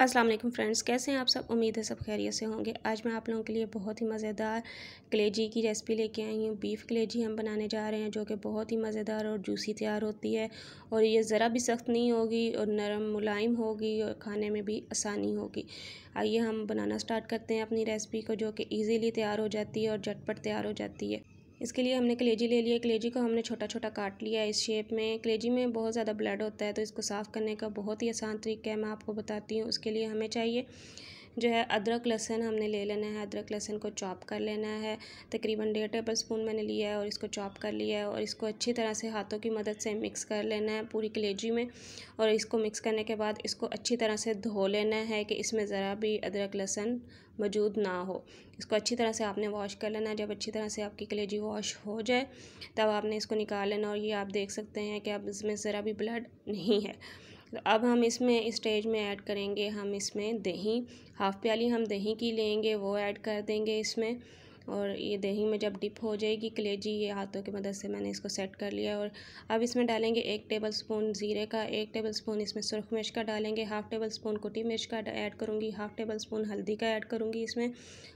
अस्सलाम वालेकुम फ्रेंड्स, कैसे हैं आप सब। उम्मीद है सब खैरियत से होंगे। आज मैं आप लोगों के लिए बहुत ही मज़ेदार कलेजी की रेसिपी लेके आई हूँ। बीफ कलेजी हम बनाने जा रहे हैं, जो कि बहुत ही मज़ेदार और जूसी तैयार होती है और ये ज़रा भी सख्त नहीं होगी और नरम मुलायम होगी और खाने में भी आसानी होगी। आइए हम बनाना स्टार्ट करते हैं अपनी रेसिपी को, जो कि ईज़िली तैयार हो जाती है और झटपट तैयार हो जाती है। इसके लिए हमने कलेजी ले लिया। कलेजी को हमने छोटा छोटा काट लिया इस शेप में। कलेजी में बहुत ज़्यादा ब्लड होता है, तो इसको साफ़ करने का बहुत ही आसान तरीका है, मैं आपको बताती हूँ। उसके लिए हमें चाहिए जो है अदरक लहसुन हमने ले लेना है। अदरक लहसुन को चॉप कर लेना है। तकरीबन 1.5 टेबलस्पून मैंने लिया है और इसको चॉप कर लिया है और इसको अच्छी तरह से हाथों की मदद से मिक्स कर लेना है पूरी कलेजी में। और इसको मिक्स करने के बाद इसको अच्छी तरह से धो लेना है कि इसमें ज़रा भी अदरक लहसुन मौजूद ना हो। इसको अच्छी तरह से आपने वॉश कर लेना है। जब अच्छी तरह से आपकी कलेजी वॉश हो जाए तब आपने इसको निकाल लेना। और ये आप देख सकते हैं कि अब इसमें ज़रा भी ब्लड नहीं है। तो अब हम इसमें इस स्टेज में ऐड करेंगे, हम इसमें दही, हाफ़ प्याली हम दही की लेंगे, वो ऐड कर देंगे इसमें। और ये दही में जब डिप हो जाएगी कलेजी, ये हाथों की मदद से मैंने इसको सेट कर लिया। और अब इसमें डालेंगे 1 टेबलस्पून ज़ीरे का, 1 टेबलस्पून इसमें सुरख मिर्च का डालेंगे, हाफ़ टेबलस्पून कुटी मिर्च का ऐड करूँगी, हाफ़ टेबलस्पून हल्दी का ऐड करूँगी इसमें,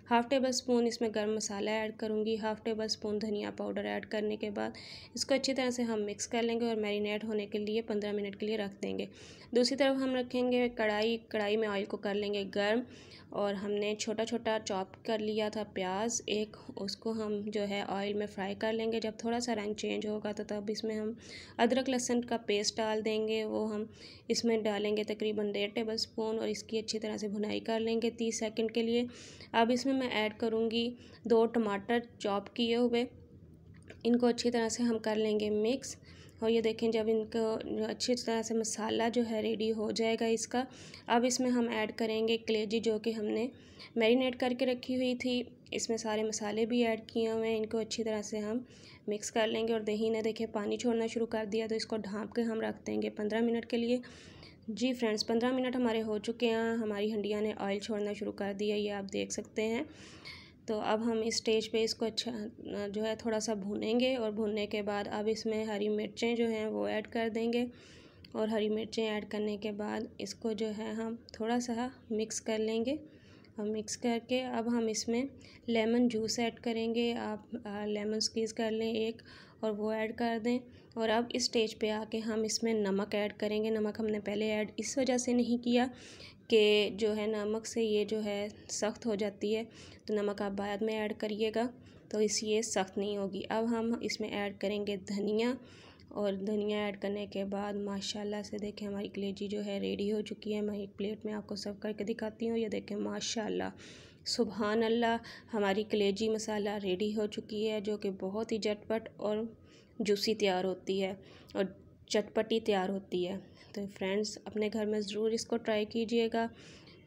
हाफ़ टेबलस्पून इसमें गर्म मसाला ऐड करूँगी, हाफ़ टेबलस्पून धनिया पाउडर ऐड करने के बाद इसको अच्छी तरह से हम मिक्स कर लेंगे और मैरिनेट होने के लिए 15 मिनट के लिए रख देंगे। दूसरी तरफ हम रखेंगे कढ़ाई में ऑयल को कर लेंगे गर्म। और हमने छोटा छोटा चॉप कर लिया था प्याज एक, उसको हम जो है ऑयल में फ्राई कर लेंगे। जब थोड़ा सा रंग चेंज होगा तो तब इसमें हम अदरक लहसुन का पेस्ट डाल देंगे, वो हम इसमें डालेंगे तकरीबन 1.5 टेबलस्पून और इसकी अच्छी तरह से भुनाई कर लेंगे 30 सेकंड के लिए। अब इसमें मैं ऐड करूँगी 2 टमाटर चॉप किए हुए, इनको अच्छी तरह से हम कर लेंगे मिक्स। और ये देखें जब इनको अच्छी तरह से मसाला जो है रेडी हो जाएगा इसका, अब इसमें हम ऐड करेंगे कलेजी जो कि हमने मैरिनेट करके रखी हुई थी। इसमें सारे मसाले भी ऐड किए हुए हैं, इनको अच्छी तरह से हम मिक्स कर लेंगे। और दही ने देखें पानी छोड़ना शुरू कर दिया, तो इसको ढाँप के हम रख देंगे 15 मिनट के लिए। जी फ्रेंड्स, 15 मिनट हमारे हो चुके हैं। हमारी हंडिया ने ऑयल छोड़ना शुरू कर दिया, ये आप देख सकते हैं। तो अब हम इस स्टेज पे इसको अच्छा जो है थोड़ा सा भूनेंगे और भूनने के बाद अब इसमें हरी मिर्चें जो हैं वो ऐड कर देंगे। और हरी मिर्चें ऐड करने के बाद इसको जो है हम थोड़ा सा मिक्स कर लेंगे। और मिक्स करके अब हम इसमें लेमन जूस ऐड करेंगे। आप लेमन स्क्वीज़ कर लें एक और वो ऐड कर दें। और अब इस स्टेज पे आके हम इसमें नमक ऐड करेंगे। नमक हमने पहले ऐड इस वजह से नहीं किया कि जो है नमक से ये जो है सख्त हो जाती है, तो नमक आप बाद में ऐड करिएगा तो ये सख्त नहीं होगी। अब हम इसमें ऐड करेंगे धनिया। और धनिया ऐड करने के बाद माशाल्लाह से देखें हमारी कलेजी जो है रेडी हो चुकी है। मैं एक प्लेट में आपको सर्व करके दिखाती हूँ। ये देखें माशाल्लाह, सुभान अल्लाह, हमारी कलेजी मसाला रेडी हो चुकी है, जो कि बहुत ही झटपट और जूसी तैयार होती है और चटपटी तैयार होती है। तो फ्रेंड्स, अपने घर में ज़रूर इसको ट्राई कीजिएगा।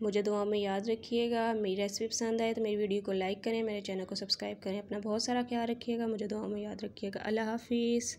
मुझे दुआ में याद रखिएगा। मेरी रेसिपी पसंद आए तो मेरी वीडियो को लाइक करें, मेरे चैनल को सब्सक्राइब करें। अपना बहुत सारा ख्याल रखिएगा, मुझे दुआ में याद रखिएगा। अल्लाह हाफिज़।